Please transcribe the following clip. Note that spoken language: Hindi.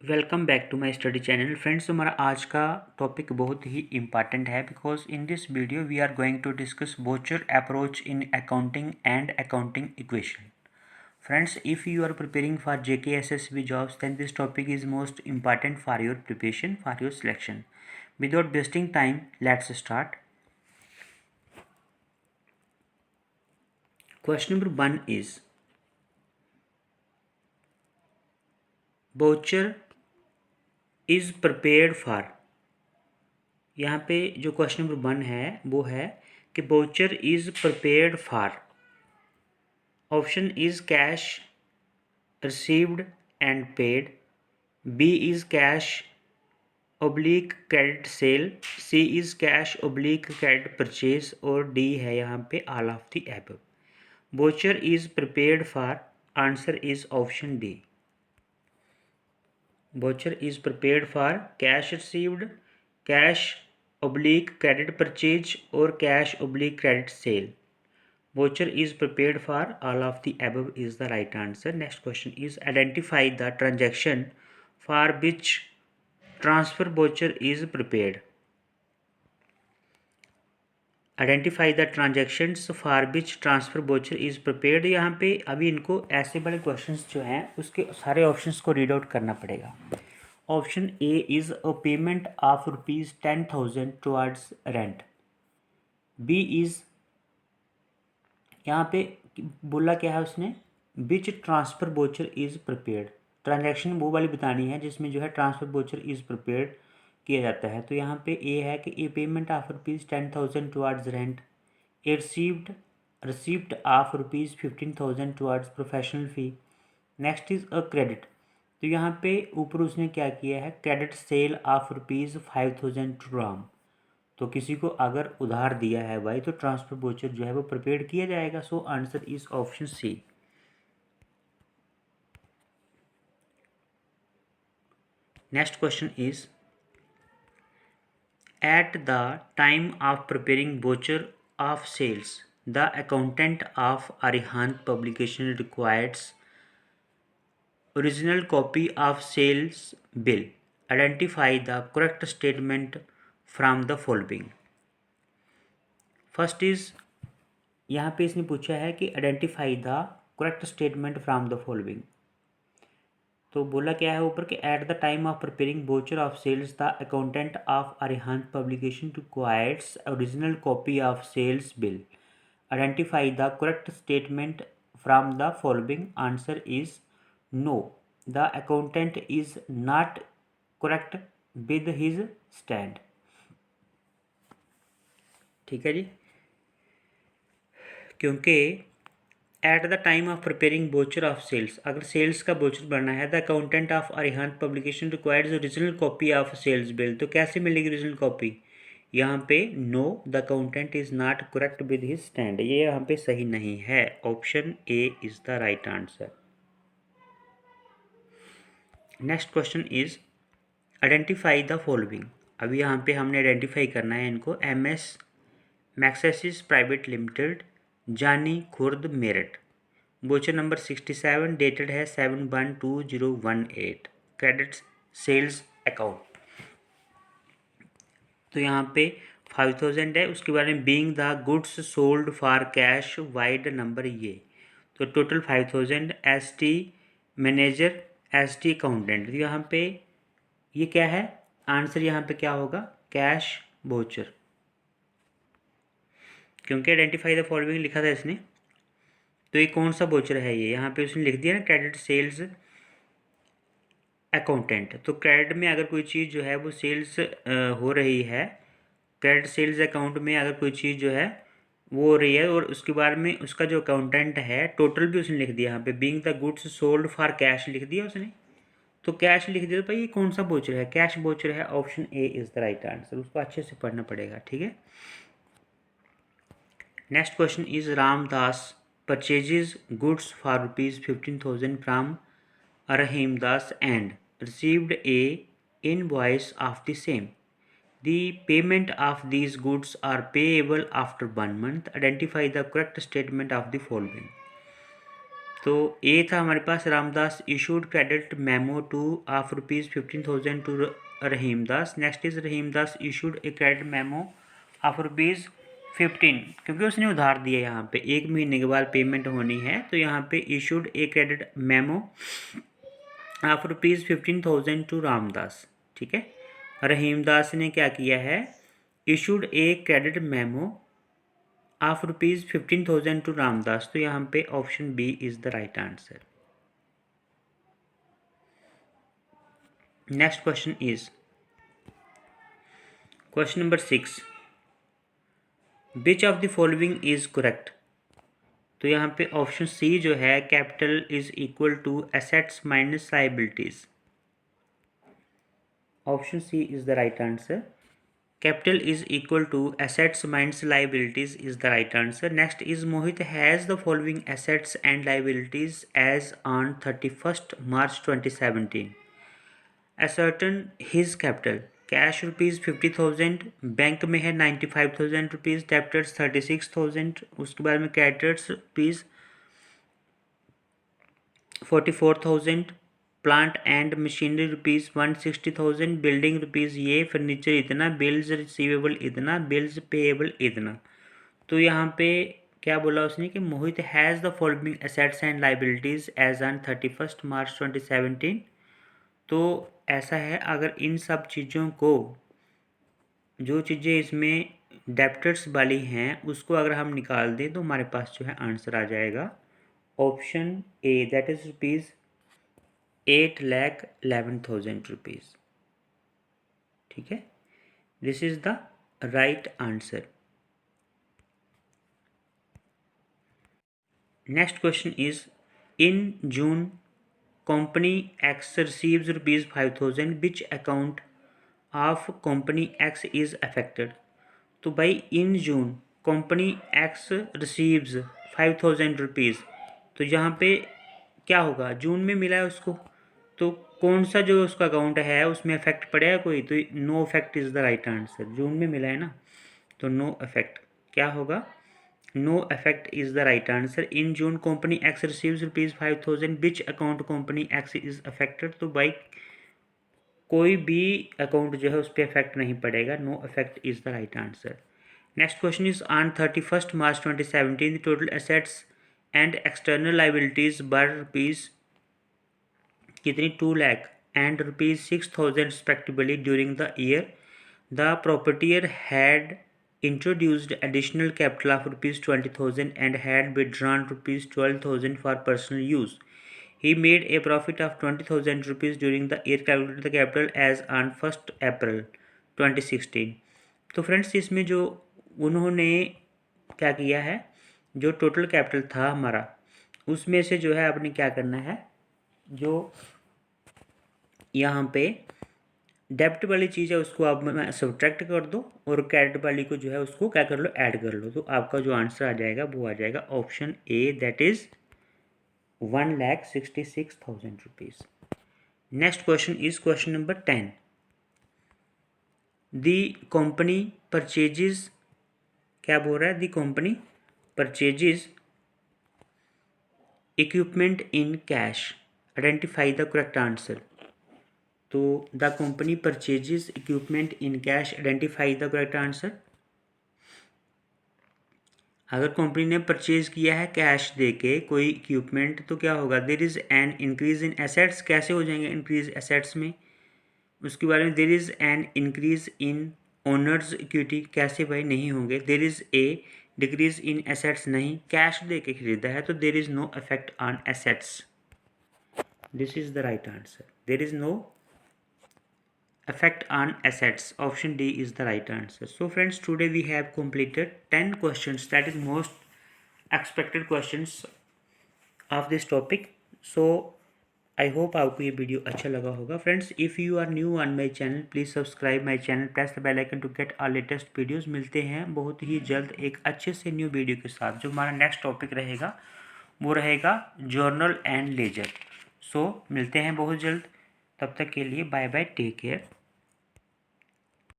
Welcome back to my study channel friends. हमारा आज का टॉपिक बहुत ही इम्पॉर्टेंट है because in this video we are going to discuss voucher approach in accounting and accounting equation. Friends, if you are preparing for JKSSB jobs, then this topic is most important for your preparation, for your selection. Without wasting time, let's start. Question number 1 is voucher is prepared for। यहाँ पे जो क्वेश्चन नंबर 1 है वो है कि voucher is prepared for। Option is cash received and paid, B is cash oblique credit sale, C is cash oblique credit purchase और D है यहाँ पे all of the above। voucher is prepared for, answer is option D। voucher is prepared for cash received, cash oblique credit purchase और cash oblique credit sale। Voucher is prepared for, all of the above is the right answer। Next question is identify the transaction for which transfer voucher is prepared। Identify the transactions for which transfer voucher is prepared। यहाँ पे अभी इनको ऐसे बड़े क्वेश्चंस जो हैं उसके सारे ऑप्शंस को रीड आउट करना पड़ेगा। Option A is a payment of ₹10,000 towards rent. B is, यहाँ पे बोला क्या है उसने, which transfer voucher is prepared. Transaction वो वाली बतानी है जिसमें जो है ट्रांसफ़र वोचर इज़ प्रिपेयर्ड किया जाता है। तो यहाँ पे ए है कि a payment of ₹10,000 towards rent, a receipt of ₹15,000 towards professional fee. Next is a credit. तो यहाँ पे ऊपर उसने क्या किया है, credit sale of ₹5,000 to Ram. तो किसी को अगर उधार दिया है भाई तो ट्रांसफर वोचर जो है वो प्रिपेयर किया जाएगा। So answer is option C. Next question is at the time of preparing voucher of sales the accountant of Arihant publication requires original copy of sales bill. Identify the correct statement from the following. First is, यहाँ पे इसने पूछा है कि identify the correct statement from the following. तो बोला क्या है ऊपर कि at the time of preparing voucher of sales the accountant of Arihant publication requires original copy of sales bill. Identify the correct statement from the following. Answer is no, the accountant is not correct with his stand. ठीक है जी, क्योंकि at the time of preparing voucher of sales, अगर सेल्स का वोचर बनना है, the accountant of Arihant publication requires original copy of sales bill. तो कैसे मिलेगी ओरिजिनल कॉपी? यहाँ पे no, the accountant is not correct with his stand, ये यहाँ पे सही नहीं है। Option A is the right answer. Next question is identify the following. अभी यहाँ पे हमने आइडेंटिफाई करना है इनको। MS मैक्सेसिस private limited, Jani Khurd Meerut. Voucher number 67, dated है 7/1/2018। Credit sales account. तो यहाँ पे 5,000 है, उसके बारे में being the goods sold for cash vide number ये। तो total 5,000। ST manager, ST accountant. तो यहाँ पे ये क्या है, आंसर यहाँ पे क्या होगा, कैश वोचर, क्योंकि आइडेंटिफाई द फॉलोइंग लिखा था इसने। तो ये कौन सा वोचर है, ये यहाँ पे उसने लिख दिया ना, क्रेडिट सेल्स अकाउंटेंट। तो क्रेडिट में अगर कोई चीज़ जो है वो सेल्स हो रही है, क्रेडिट सेल्स अकाउंट में अगर कोई चीज़ जो है वो हो रही है और उसके बारे में उसका जो अकाउंटेंट है टोटल भी उसने लिख दिया यहाँ पे, being the goods sold for cash लिख दिया उसने। तो कैश लिख दिया, तो भाई ये कौन सा वोचर है, कैश वोचर है। Option A is the right answer. उसको अच्छे से पढ़ना पड़ेगा, ठीक है। Next question is Ramdas purchases goods for ₹15,000 from Rahimdas and received a invoice of the same. The payment of these goods are payable after 1 month. Identify the correct statement of the following. तो ए था हमारे पास, Ramdas issued credit memo to of ₹15,000 to Rahimdas. Next is Rahimdas issued a credit memo of ₹15, क्योंकि उसने उधार दिया यहाँ पे 1 महीने के बाद पेमेंट होनी है, तो यहाँ पे issued a credit memo of ₹15,000 to Ramdas. ठीक है, रहीमदास ने क्या किया है, issued a credit memo of ₹15,000 to Ramdas. तो यहाँ पे option B is the right answer. Next question is question number 6, which of the following is correct. तो यहाँ पे ऑप्शन सी जो है, capital is equal to assets minus liabilities. Option C is the right answer. Capital is equal to assets minus liabilities is the right answer. Next is Mohit has the following assets and liabilities as on 31st March 2017. Ascertain his capital. Cash ₹50,000, bank में है ₹95,000, डेप्टर्स 36,000, उसके बाद में creditors ₹44,000, plant and machinery ₹160,000, building ये, फर्नीचर इतना, बिल्स रिसीवेबल इतना, बिल्स पेएबल इतना। तो यहाँ पे क्या बोला उसने कि Mohit has the following assets and liabilities as on 31 March 2017। तो ऐसा है, अगर इन सब चीज़ों को, जो चीज़ें इसमें डेप्टर्स वाली हैं उसको अगर हम निकाल दें तो हमारे पास जो है आंसर आ जाएगा ऑप्शन ए, दैट इज ₹8,11,000। ठीक है, this is the right answer. Next question is in June company X receives ₹5,000, which account of company X is affected. तो भाई इन जून कंपनी एक्स रिसीव्स ₹5,000, तो यहाँ पे क्या होगा, जून में मिला है उसको, तो कौन सा जो उसका अकाउंट है उसमें इफेक्ट पड़ेगा कोई, तो no effect is the right answer. जून में मिला है ना, तो नो इफेक्ट क्या होगा, no effect is the right answer. In June company X receives ₹5,000, which account company X is affected. तो भाई कोई भी अकाउंट जो है उस पर इफेक्ट नहीं पड़ेगा, no effect is the right answer. Next question is on 31 March 2017 the total assets and external liabilities were rupees कितनी, 2 lakh and ₹6,000 respectively during the year. The proprietor had introduced additional capital of ₹20,000 and had withdrawn ₹12,000 for personal use. He made a profit of ₹20,000 during the year. Calculate the capital as on 1st April 2016. तो फ्रेंड्स इसमें जो उन्होंने क्या किया है, जो टोटल कैपिटल था हमारा उसमें से जो है आपने क्या करना है, जो यहाँ पे डेब्ट वाली चीज़ है उसको आप सब्ट्रैक्ट कर दो और क्रेडिट वाली को जो है उसको क्या कर लो, ऐड कर लो। तो आपका जो आंसर आ जाएगा वो आ जाएगा option A, that is ₹1,66,000। Next question is question number 10, the company purchases, क्या बोल रहा है, the company purchases equipment in cash, identify the correct answer. तो the company purchases equipment in cash, identify the correct answer. अगर कंपनी ने परचेज किया है कैश दे के कोई इक्विपमेंट तो क्या होगा, there is an increase in assets. कैसे हो जाएंगे इंक्रीज एसेट्स में, उसके बारे में there is an increase in owner's equity, कैसे भाई नहीं होंगे। There is a decrease in assets, नहीं, कैश दे के खरीदा है तो there is no effect on assets. This is the right answer, there is no effect on assets. Option D is the right answer. So friends, today we have completed 10 questions, that is most expected questions of this topic. So I hope आपको ये वीडियो अच्छा लगा होगा। Friends, if you are new on my channel please subscribe my channel, press the bell icon to get our latest videos. मिलते हैं बहुत ही जल्द एक अच्छे से न्यू वीडियो के साथ। जो हमारा नेक्स्ट टॉपिक रहेगा वो रहेगा जर्नल एंड लेजर। सो मिलते हैं बहुत जल्द, तब तक के लिए बाय बाय, टेक केयर।